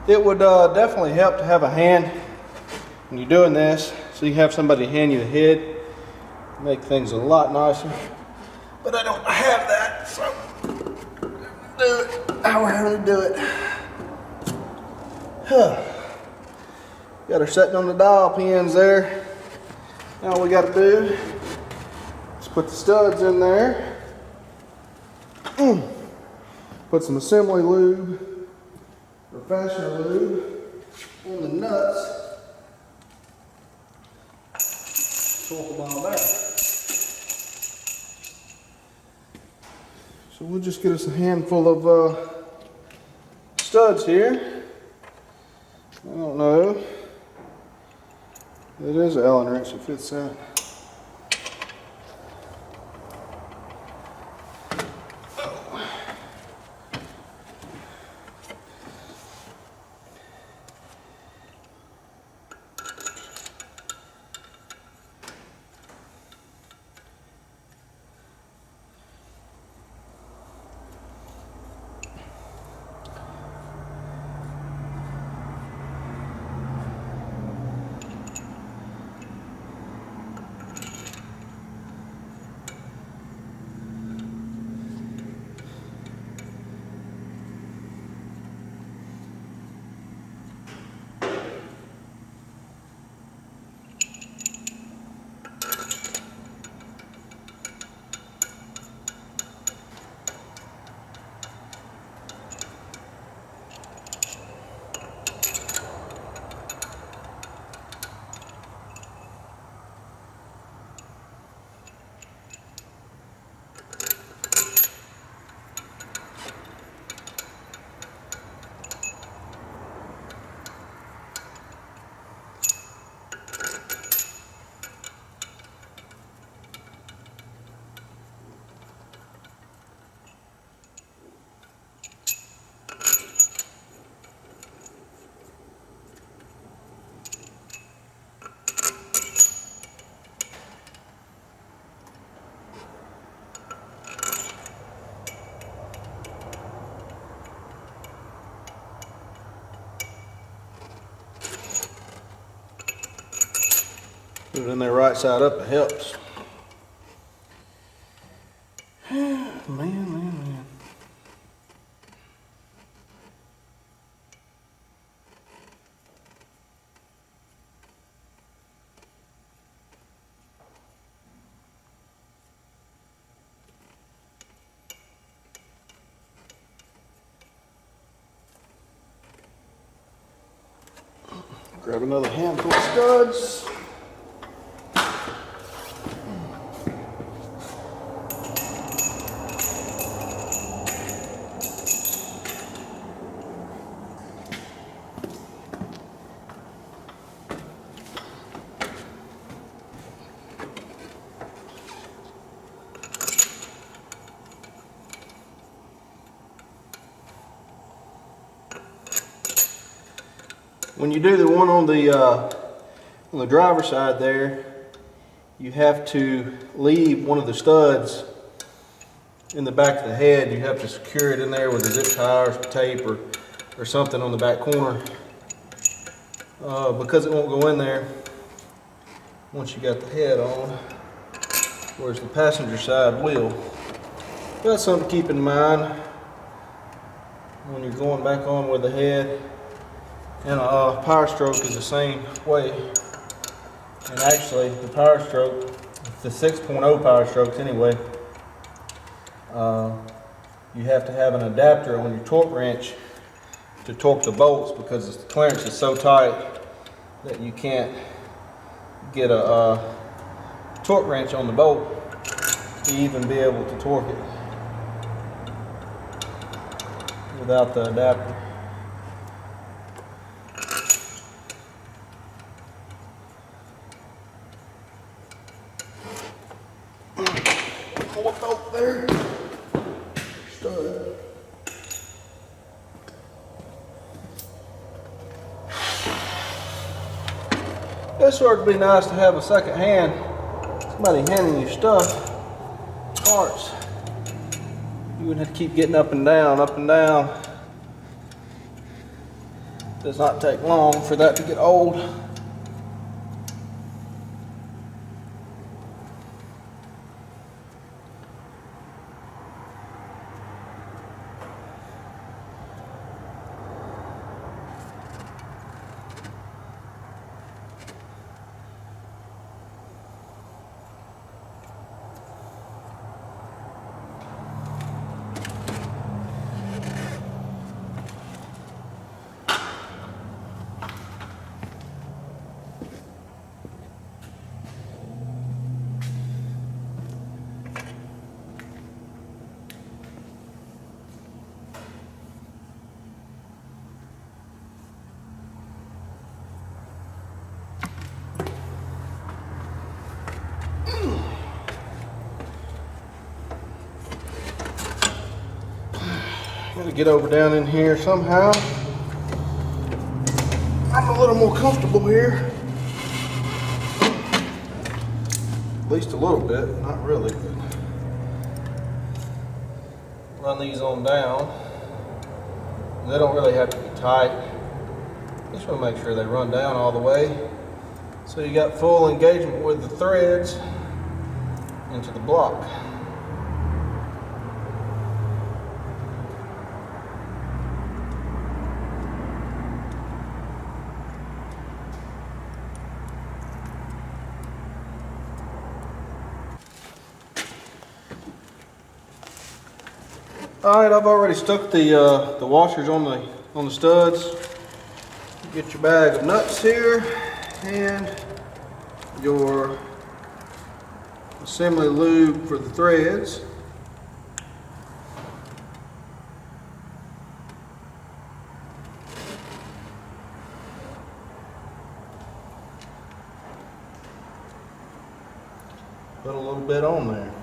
It would definitely help to have a hand when you're doing this, so you have somebody hand you the head, make things a lot nicer. But I don't have that, so do it how we're having to do it. Got her setting on the dial pins there. Now all we got to do is put the studs in there. Put some assembly lube or fastener lube on the nuts. Torque them all back. So we'll just get us a handful of studs here. I don't know. It is an Allen wrench that fits that. Put it in there right side up, it helps. Man. Grab another handful of studs. When you do the one on the driver's side there, you have to leave one of the studs in the back of the head. You have to secure it in there with a zip tie or tape or something on the back corner, because it won't go in there once you got the head on, whereas the passenger side will. That's something to keep in mind when you're going back on with the head. And a power stroke is the same way. And actually, the power stroke, the 6.0 power strokes anyway, you have to have an adapter on your torque wrench to torque the bolts, because the clearance is so tight that you can't get a torque wrench on the bolt to even be able to torque it without the adapter. Bolt there. Stud. This sort of be nice to have a second hand, somebody handing you stuff, parts. You wouldn't have to keep getting up and down, Does not take long for that to get old. Gotta get over down in here somehow. I'm a little more comfortable here. At least a little bit, not really, but run these on down. They don't really have to be tight. Just want to make sure they run down all the way. So you got full engagement with the threads into the block. All right, I've already stuck the washers on the studs. Get your bag of nuts here and your assembly lube for the threads. Put a little bit on there.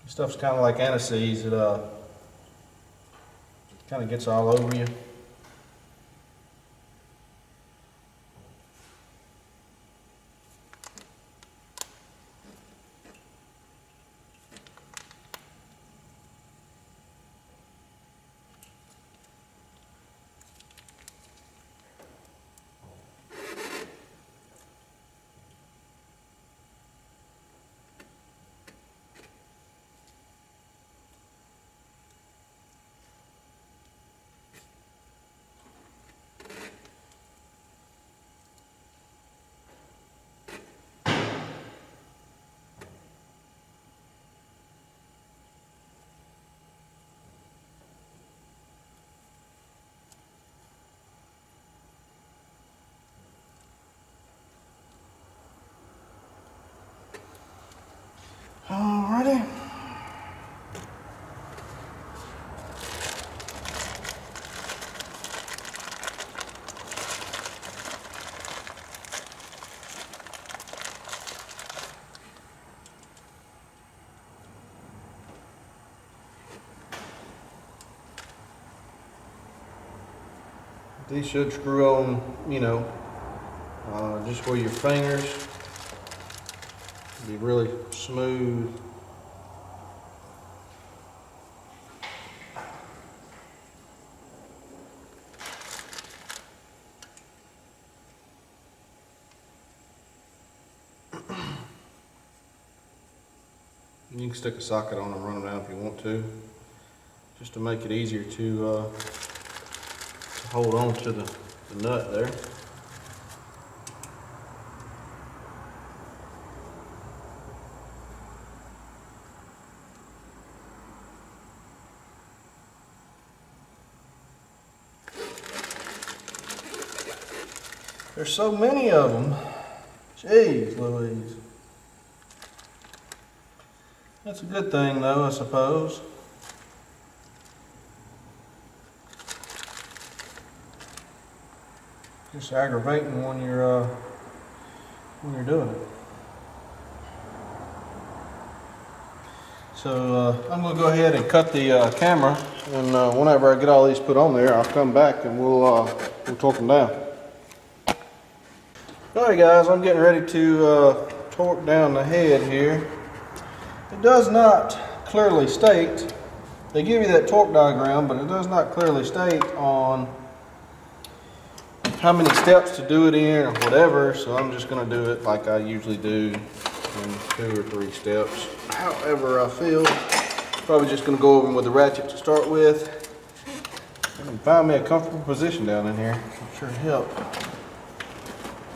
Stuff's kind of like anise-seeds. It kind of gets all over you. Alrighty. These should screw on, you know, just where your fingers. Be really smooth. You can stick a socket on and run them down if you want to, just to make it easier to hold on to the nut there. There's so many of them. Jeez Louise. That's a good thing though, I suppose. Just aggravating when you're doing it. So I'm going to go ahead and cut the camera, and whenever I get all these put on there, I'll come back and we'll torque them down. Alright guys, I'm getting ready to torque down the head here. It does not clearly state, they give you that torque diagram, but it does not clearly state on how many steps to do it in or whatever, so I'm just going to do it like I usually do in 2 or 3 steps. However I feel, probably just going to go over them with the ratchet to start with, and find me a comfortable position down in here. I'm sure help.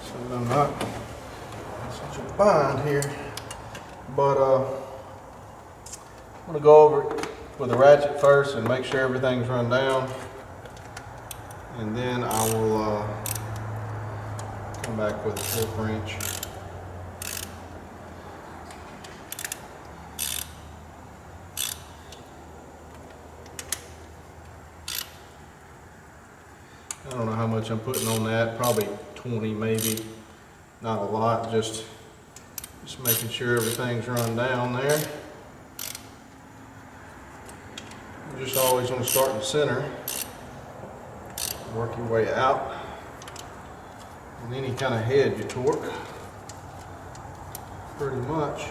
So I'm not in such a bind here, but I'm going to go over it with the ratchet first and make sure everything's run down, and then I will come back with a 1/4 wrench. I don't know how much I'm putting on that, probably 20 maybe, not a lot, just making sure everything's run down there. You just always want to start in the center, work your way out, and any kind of head you torque, pretty much.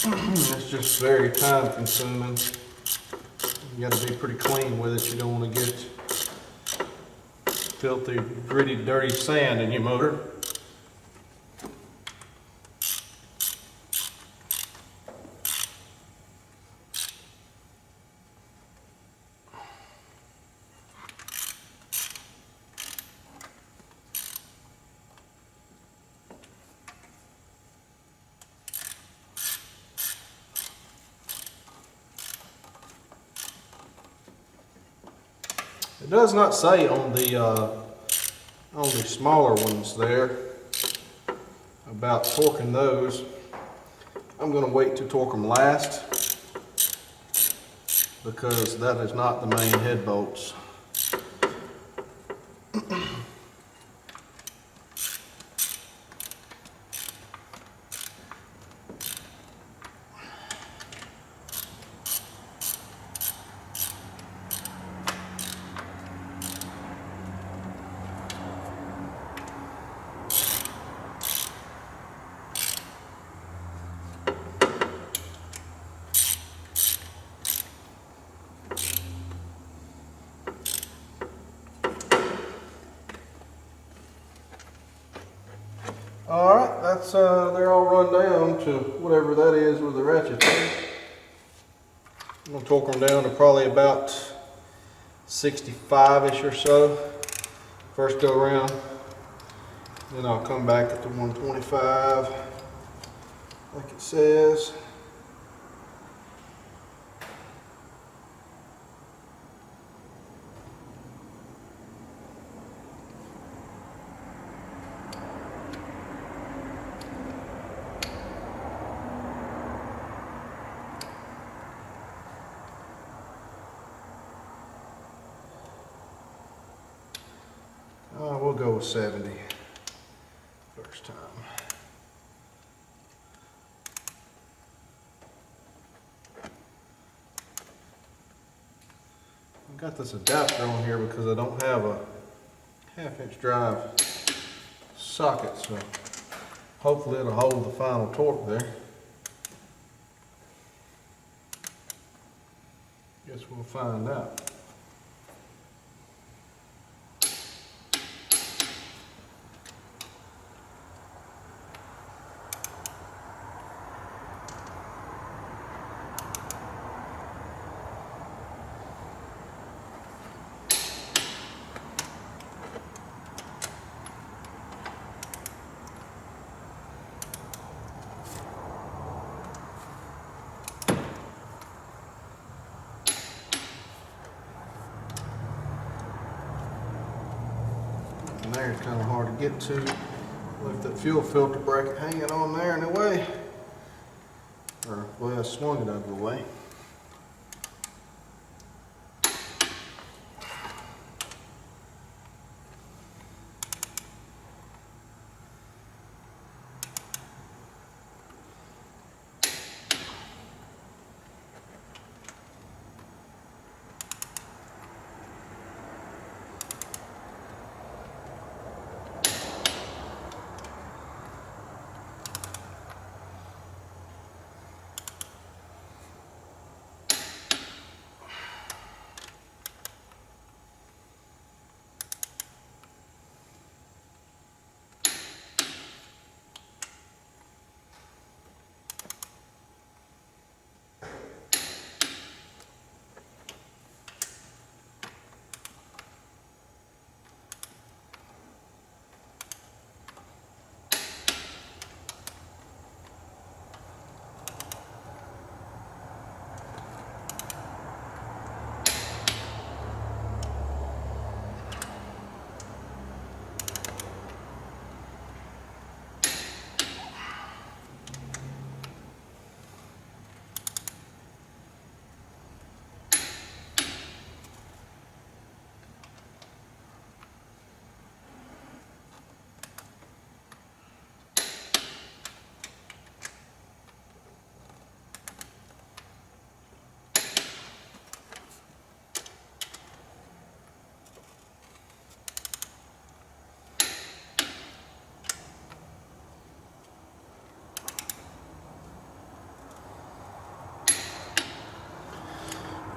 It's just very time consuming. You got to be pretty clean with it. You don't want to get filthy, gritty, dirty sand in your motor. It does not say on the smaller ones there about torquing those. I'm going to wait to torque them last because that is not the main head bolts. Alright, that's they're all run down to whatever that is with the ratchet. I'm going to torque them down to probably about 65-ish or so. First go around, then I'll come back at the 125 like it says. We'll go with 70 first time. I've got this adapter on here because I don't have a 1/2-inch drive socket, so hopefully it'll hold the final torque there. Guess we'll find out. in there. It's kind of hard to get to. Left that fuel filter bracket hanging on there in the way. Or, well, I swung it out of the way.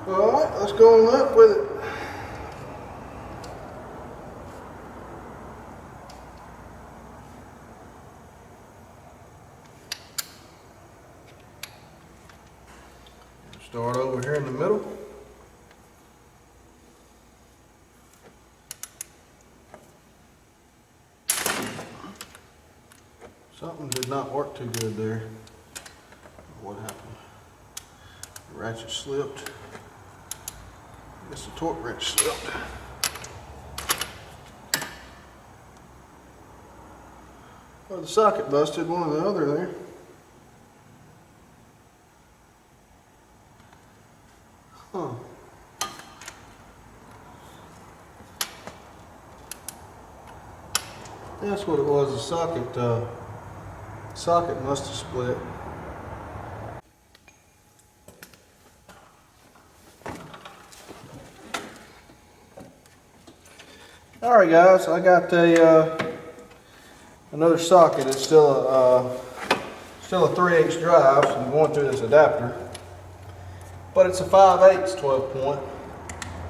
Alright, let's go on up with it. Start over here in the middle. Something did not work too good there. What happened? The ratchet slipped. I guess the torque wrench slipped. Or the socket busted, one or the other there. Huh. That's what it was, the socket must have split. Alright guys, I got another socket. It's still a 3/8 drive, so I'm going through this adapter. But it's a 5/8 12 point.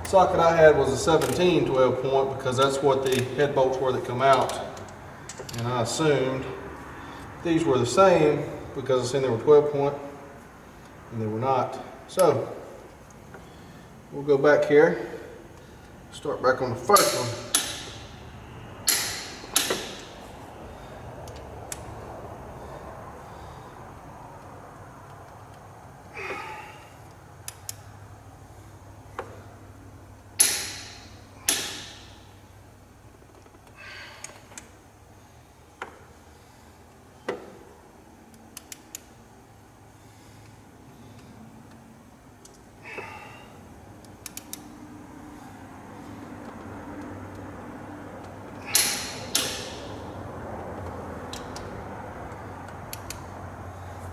The socket I had was a 17 12 point because that's what the head bolts were that come out. And I assumed these were the same because I seen they were 12 point and they were not. So we'll go back here, start back on the first one.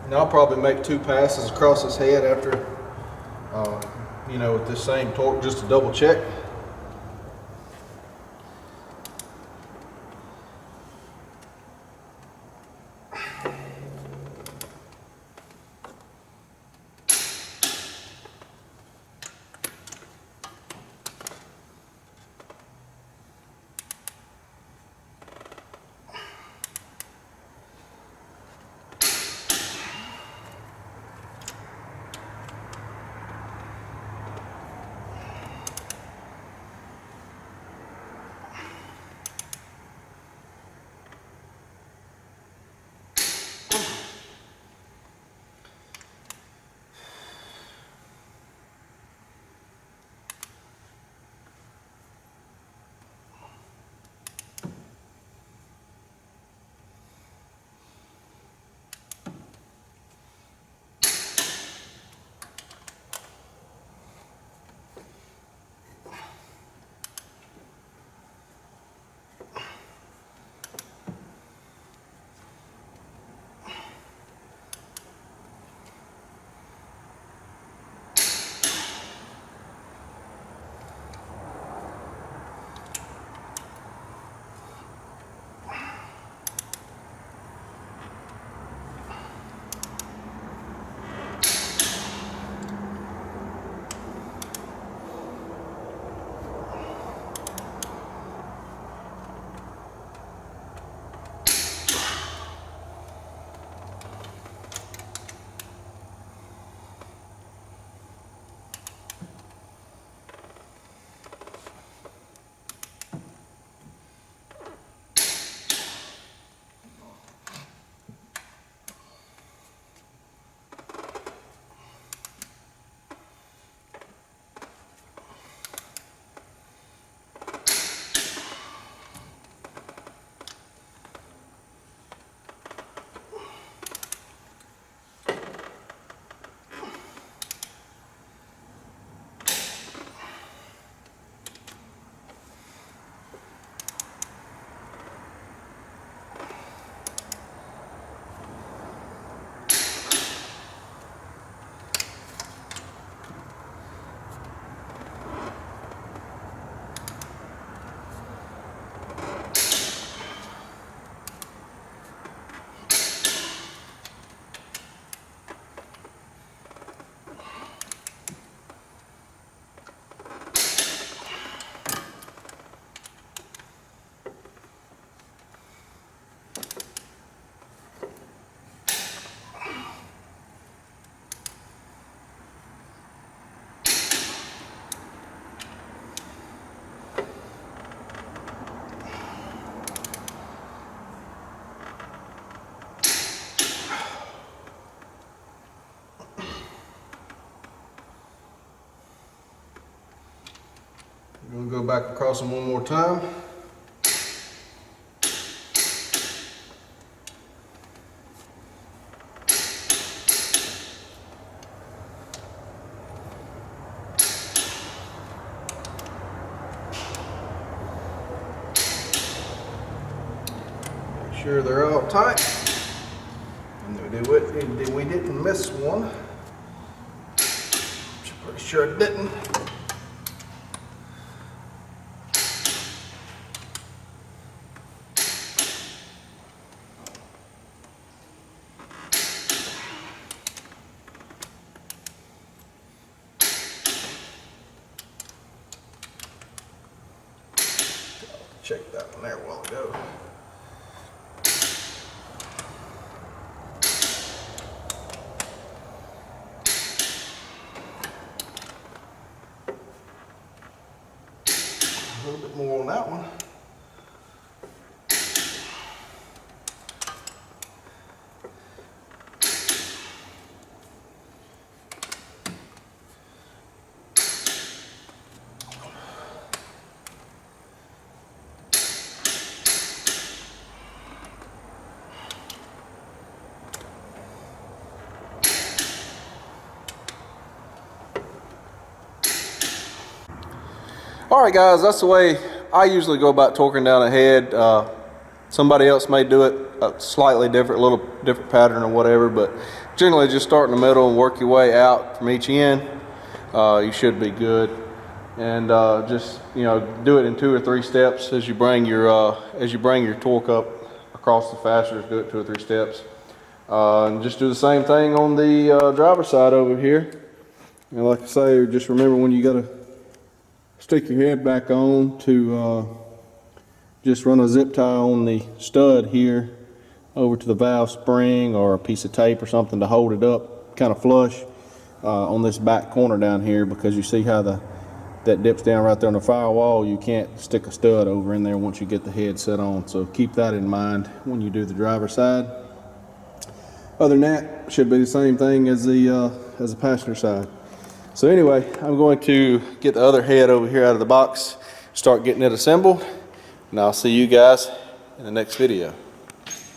And I'll probably make 2 passes across his head after, you know, with this same torque just to double check. We'll go back across them one more time. Make sure they're all tight. And we didn't miss one. I'm pretty sure I didn't. Check that one there a while ago. A little bit more on that one. All right, guys, that's the way I usually go about torquing down a head. Somebody else may do it a slightly different, little different pattern or whatever, but generally just start in the middle and work your way out from each end. You should be good. And just, you know, do it in 2 or 3 steps as you bring your torque up across the fasteners. Do it 2 or 3 steps. And just do the same thing on the driver's side over here. And like I say, just remember when you got to stick your head back on to just run a zip tie on the stud here over to the valve spring or a piece of tape or something to hold it up kind of flush on this back corner down here, because you see how that dips down right there on the firewall. You can't stick a stud over in there once you get the head set on, so keep that in mind when you do the driver's side. Other than that, should be the same thing as the passenger side. So anyway, I'm going to get the other head over here out of the box, start getting it assembled, and I'll see you guys in the next video.